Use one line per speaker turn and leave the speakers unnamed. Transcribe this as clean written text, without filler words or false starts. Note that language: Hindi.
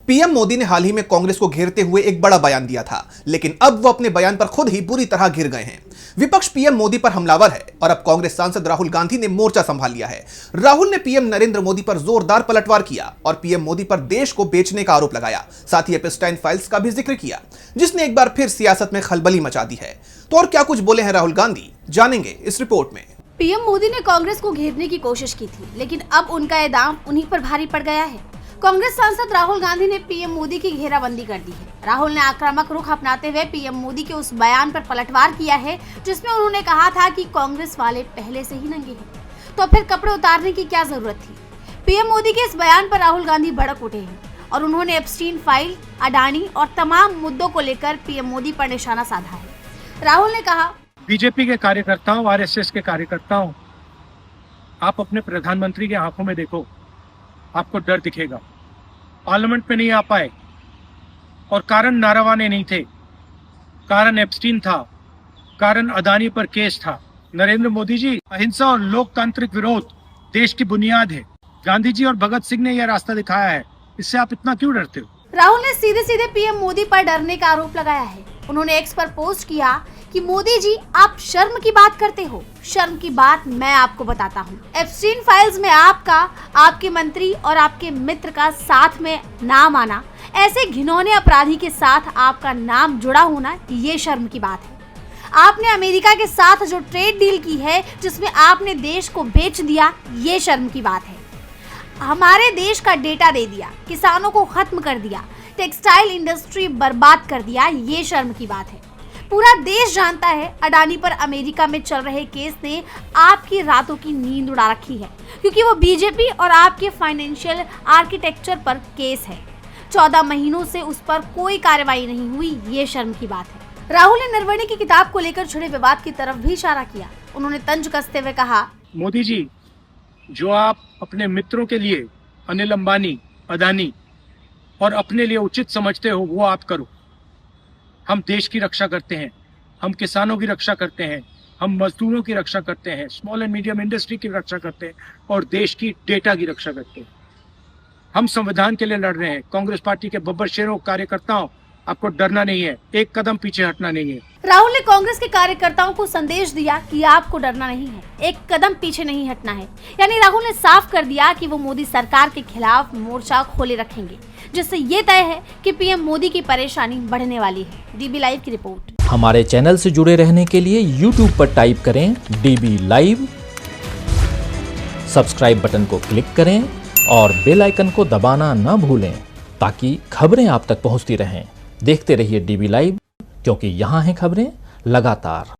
पीएम मोदी ने हाल ही में कांग्रेस को घेरते हुए एक बड़ा बयान दिया था, लेकिन अब वो अपने बयान पर खुद ही बुरी तरह घिर गए हैं। विपक्ष पीएम मोदी पर हमलावर है और अब कांग्रेस सांसद राहुल गांधी ने मोर्चा संभाल लिया है। राहुल ने पीएम नरेंद्र मोदी पर जोरदार पलटवार किया और पीएम मोदी पर देश को बेचने का आरोप लगाया। साथ ही एपस्टाइन फाइल्स का भी जिक्र किया, जिसने एक बार फिर सियासत में खलबली मचा दी है। तो और क्या कुछ बोले हैं राहुल गांधी, जानेंगे इस रिपोर्ट में।
पीएम मोदी ने कांग्रेस को घेरने की कोशिश की थी, लेकिन अब उनका ये दांव उन्हीं पर भारी पड़ गया है। कांग्रेस सांसद राहुल गांधी ने पीएम मोदी की घेराबंदी कर दी है। राहुल ने आक्रामक रुख अपनाते हुए पीएम मोदी के उस बयान पर पलटवार किया है जिसमें उन्होंने कहा था कि कांग्रेस वाले पहले से ही नंगे हैं, तो फिर कपड़े उतारने की क्या जरूरत थी। पीएम मोदी के इस बयान पर राहुल गांधी भड़क उठे हैं और उन्होंने एप्स्टीन फाइल, अडानी और तमाम मुद्दों को लेकर पीएम मोदी पर निशाना साधा है। राहुल ने कहा,
बीजेपी के कार्यकर्ताओं, आरएसएस के कार्यकर्ताओं, आप अपने प्रधानमंत्री की आंखों में देखो, आपको डर दिखेगा। पार्लियामेंट में नहीं आ पाए और कारण नारावाने नहीं थे, कारण एप्स्टीन था, कारण अदानी पर केस था। नरेंद्र मोदी जी, अहिंसा और लोकतांत्रिक विरोध देश की बुनियाद है। गांधी जी और भगत सिंह ने यह रास्ता दिखाया है, इससे आप इतना क्यों डरते हो?
राहुल ने सीधे सीधे पीएम मोदी पर डरने का आरोप लगाया है। उन्होंने एक्स पर पोस्ट किया कि मोदी जी, आप शर्म की बात करते हो। शर्म की बात मैं आपको बताता हूँ। एप्स्टीन फाइल्स में आपका, आपके मंत्री और आपके मित्र का साथ में नाम आना, ऐसे घिनौने अपराधी के साथ आपका नाम जुड़ा होना, ये शर्म की बात है। आपने अमेरिका के साथ जो ट्रेड डील की है, जिसमें आपने देश को बेच दिया, ये शर्म की बात है। हमारे देश का डेटा दे दिया, किसानों को खत्म कर दिया, टेक्सटाइल इंडस्ट्री बर्बाद कर दिया, ये शर्म की बात है। पूरा देश जानता है अडानी पर अमेरिका में चल रहे केस ने आपकी रातों की नींद उड़ा रखी है, क्योंकि वो बीजेपी और आपके फाइनेंशियल आर्किटेक्चर पर केस है। 14 महीनों से उस पर कोई कार्रवाई नहीं हुई, ये शर्म की बात है। राहुल ने नरवणे की किताब को लेकर छिड़े विवाद की तरफ भी इशारा किया। उन्होंने तंज कसते हुए कहा,
मोदी जी, जो आप अपने मित्रों के लिए अनिल अंबानी, अदानी और अपने लिए उचित समझते हो, वो आप करो। हम देश की रक्षा करते हैं, हम किसानों की रक्षा करते हैं, हम मजदूरों की रक्षा करते हैं, स्मॉल एंड मीडियम इंडस्ट्री की रक्षा करते हैं और देश की डेटा की रक्षा करते हैं। हम संविधान के लिए लड़ रहे हैं। कांग्रेस पार्टी के बब्बर शेरों, कार्यकर्ताओं, आपको डरना नहीं है, एक कदम पीछे हटना नहीं है।
राहुल ने कांग्रेस के कार्यकर्ताओं को संदेश दिया कि आपको डरना नहीं है, एक कदम पीछे नहीं हटना है। यानी राहुल ने साफ कर दिया कि वो मोदी सरकार के खिलाफ मोर्चा खोले रखेंगे, जिससे ये तय है कि पीएम मोदी की परेशानी बढ़ने वाली है। डीबी लाइव की रिपोर्ट।
हमारे चैनल से जुड़े रहने के लिए YouTube पर टाइप करें DB लाइव, सब्सक्राइब बटन को क्लिक करें और बेल आइकन को दबाना न भूलें, ताकि खबरें आप तक पहुंचती रहें। देखते रहिए DB लाइव, क्योंकि यहाँ हैं खबरें लगातार।